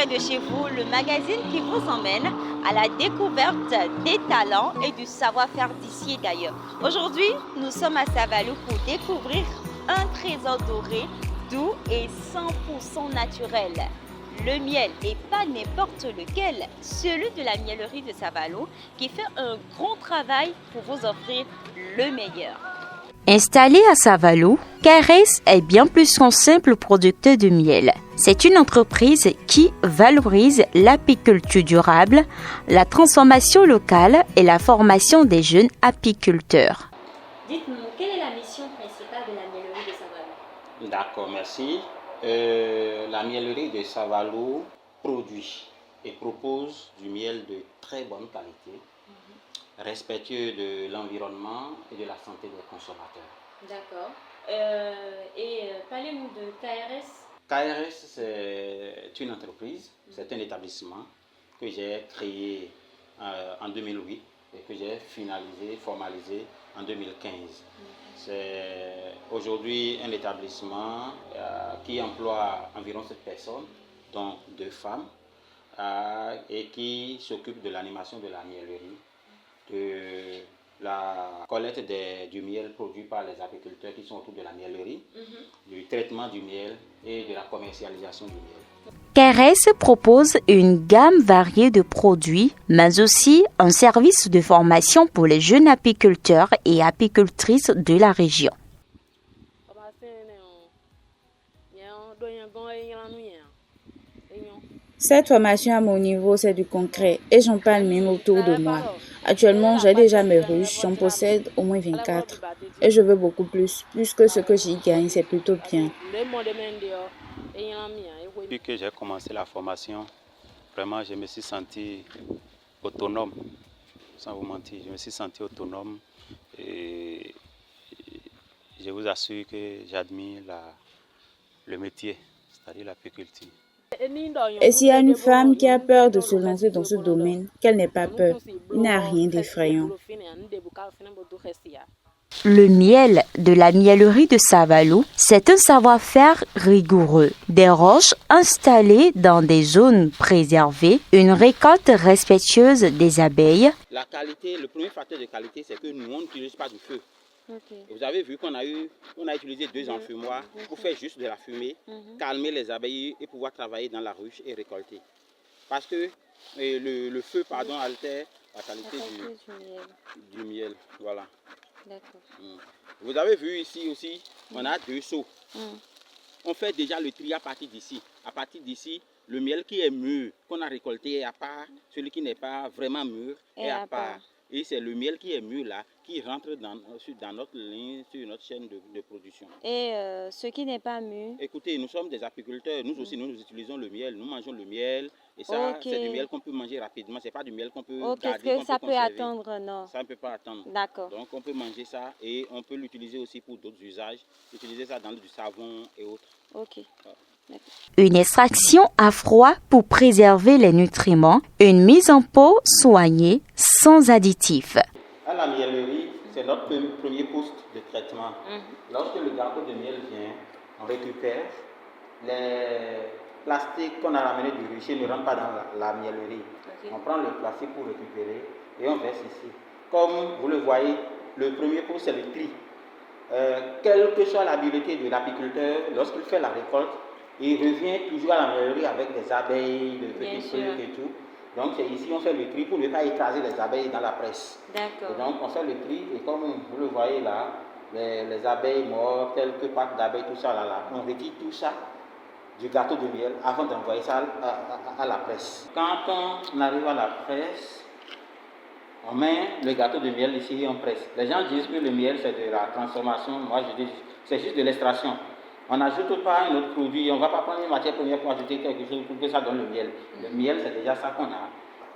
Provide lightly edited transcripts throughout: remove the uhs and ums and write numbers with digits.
près de chez vous, le magazine qui vous emmène à la découverte des talents et du savoir-faire d'ici et d'ailleurs. Aujourd'hui, nous sommes à Savalou pour découvrir un trésor doré, doux et 100% naturel. Le miel, et pas n'importe lequel, celui de la miellerie de Savalou, qui fait un grand travail pour vous offrir le meilleur. Installé à Savalou, Cares est bien plus qu'un simple producteur de miel. C'est une entreprise qui valorise l'apiculture durable, la transformation locale et la formation des jeunes apiculteurs. Dites-nous, quelle est la mission principale de la miellerie de Savalou? D'accord, merci. La miellerie de Savalou produit et propose du miel de très bonne qualité, respectueux de l'environnement et de la santé des consommateurs. D'accord. Parlez-nous de KRS. KRS, c'est une entreprise, c'est un établissement que j'ai créé en 2008 et que j'ai formalisé en 2015. C'est aujourd'hui un établissement qui emploie environ 7 personnes, dont 2 femmes, et qui s'occupe de l'animation de la miellerie, de la collecte du miel produit par les apiculteurs qui sont autour de la miellerie, du traitement du miel et de la commercialisation du miel. Cares propose une gamme variée de produits, mais aussi un service de formation pour les jeunes apiculteurs et apicultrices de la région. Cette formation à mon niveau, c'est du concret et j'en parle même autour de moi. Actuellement, j'ai déjà mes ruches, j'en possède au moins 24 et je veux beaucoup plus, puisque ce que j'y gagne, c'est plutôt bien. Depuis que j'ai commencé la formation, vraiment, je me suis senti autonome, sans vous mentir. Je me suis senti autonome et je vous assure que j'admire le métier, c'est-à-dire l'apiculture. Et s'il y a une femme qui a peur de se lancer dans ce domaine, qu'elle n'ait pas peur, il n'y a rien d'effrayant. Le miel de la miellerie de Savalou, c'est un savoir-faire rigoureux. Des roches installées dans des zones préservées, une récolte respectueuse des abeilles. La qualité, le premier facteur de qualité, c'est que nous, on n'utilise pas du feu. Okay. Vous avez vu qu'on a utilisé 2 enfumoirs pour faire juste de la fumée, calmer les abeilles et pouvoir travailler dans la ruche et récolter. Parce que le feu altère la qualité du miel. Voilà. Vous avez vu ici aussi, on a 2 seaux. On fait déjà le tri à partir d'ici. À partir d'ici, le miel qui est mûr, qu'on a récolté est à part, celui qui n'est pas vraiment mûr est à part. Et c'est le miel qui est mûr là, qui rentre dans notre ligne, sur notre chaîne de production. Et ce qui n'est pas mûr? Écoutez, nous sommes des apiculteurs, nous aussi nous utilisons le miel, nous mangeons le miel. Et ça, c'est du miel qu'on peut manger rapidement, c'est pas du miel qu'on peut garder, Est-ce que ça peut attendre? Non. Ça ne peut pas attendre. D'accord. Donc on peut manger ça et on peut l'utiliser aussi pour d'autres usages, utiliser ça dans du savon et autres. Ok. Une extraction à froid pour préserver les nutriments, une mise en pot soignée sans additifs. À la miellerie, c'est notre premier poste de traitement. Lorsque le gâteau de miel vient, on récupère les plastiques qu'on a ramenés du rucher ne rentrent pas dans la miellerie. On prend le plastique pour récupérer et on verse ici. Comme vous le voyez, le premier poste c'est le tri. Quelle que soit l'habileté de l'apiculteur, lorsqu'il fait la récolte, il revient toujours à la miellerie avec des abeilles, des petits trucs et tout. Donc c'est ici on fait le tri pour ne pas écraser les abeilles dans la presse. D'accord. Et donc on fait le tri et comme vous le voyez là, les abeilles mortes, quelques pattes d'abeilles, tout ça là, on retire tout ça du gâteau de miel avant d'envoyer ça à la presse. Quand on arrive à la presse, on met le gâteau de miel ici et on presse. Les gens disent que le miel c'est de la transformation, moi je dis c'est juste de l'extraction. On n'ajoute pas un autre produit, on ne va pas prendre une matière première pour ajouter quelque chose pour que ça donne le miel. Le miel, c'est déjà ça qu'on a.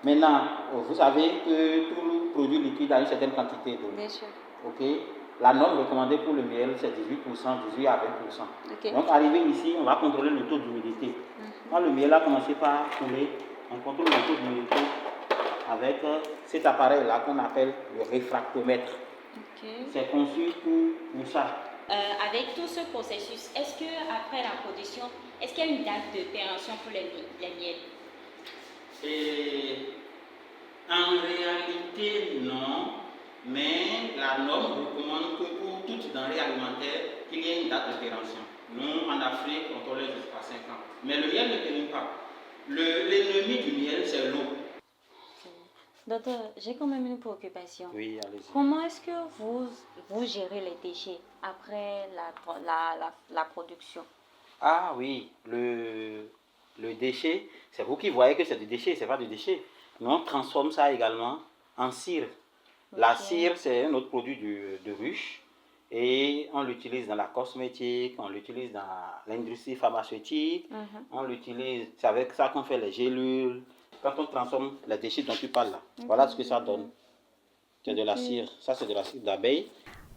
Maintenant, vous savez que tout produit liquide a une certaine quantité d'eau. Bien sûr. Okay? La norme recommandée pour le miel, c'est 18%, 18 à 20%. Okay. Donc, arrivé ici, on va contrôler le taux d'humidité. Quand le miel a commencé par couler, on contrôle le taux d'humidité avec cet appareil-là qu'on appelle le réfractomètre. Okay. C'est conçu pour ça. avec tout ce processus, est-ce que après la production, est-ce qu'il y a une date de péremption pour les miels? Et en réalité, non, mais la norme recommande que pour toute denrée alimentaire, qu'il y ait une date de péremption. Nous, en Afrique, on tolère jusqu'à 5 ans. Mais le miel ne périme pas. L'ennemi du miel, c'est l'eau. Docteur, j'ai quand même une préoccupation. Oui, allez-y. Comment est-ce que vous gérez les déchets après la production? Ah oui, le déchet, c'est vous qui voyez que c'est des déchets, c'est pas des déchets. Nous, on transforme ça également en cire. La cire, c'est un autre produit de ruche. Et on l'utilise dans la cosmétique, on l'utilise dans l'industrie pharmaceutique, on l'utilise, c'est avec ça qu'on fait les gélules. Quand on transforme les déchets dont tu parles là, voilà ce que ça donne. C'est de la cire, ça c'est de la cire d'abeille.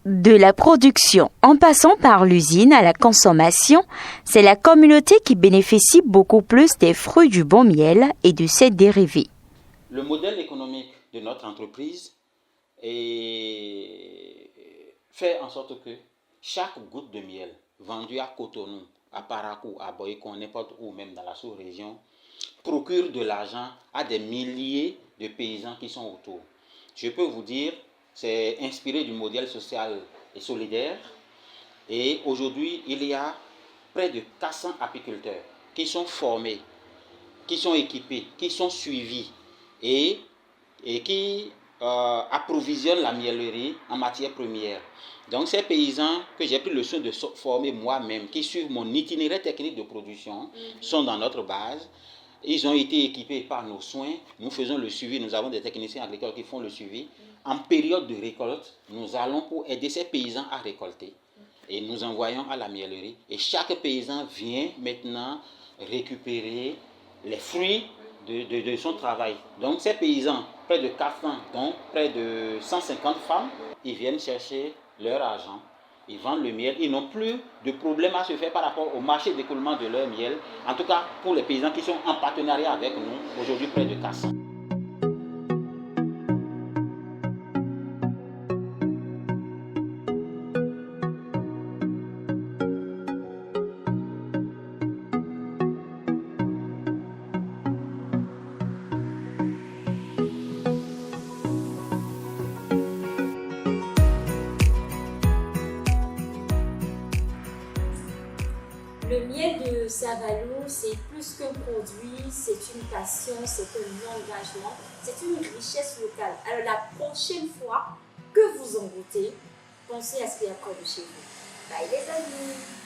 De la production en passant par l'usine à la consommation, c'est la communauté qui bénéficie beaucoup plus des fruits du bon miel et de ses dérivés. Le modèle économique de notre entreprise fait en sorte que chaque goutte de miel vendue à Cotonou, à Parakou, à Boycon, n'importe où, même dans la sous-région, procure de l'argent à des milliers de paysans qui sont autour. Je peux vous dire, c'est inspiré du modèle social et solidaire. Et aujourd'hui, il y a près de 400 apiculteurs qui sont formés, qui sont équipés, qui sont suivis et qui approvisionnent la miellerie en matière première. Donc ces paysans que j'ai pris le soin de former moi-même, qui suivent mon itinéraire technique de production, sont dans notre base. Ils ont été équipés par nos soins. Nous faisons le suivi. Nous avons des techniciens agricoles qui font le suivi. En période de récolte, nous allons pour aider ces paysans à récolter. Et nous envoyons à la miellerie. Et chaque paysan vient maintenant récupérer les fruits de son travail. Donc ces paysans, près de 400, dont près de 150 femmes, ils viennent chercher leur argent. Ils vendent le miel. Ils n'ont plus de problème à se faire par rapport au marché d'écoulement de leur miel. En tout cas, pour les paysans qui sont en partenariat avec nous, aujourd'hui près de 400. Le miel de Savalou, c'est plus qu'un produit, c'est une passion, c'est un engagement, c'est une richesse locale. Alors la prochaine fois que vous en goûtez, pensez à ce qu'il y a près de chez vous. Bye les amis!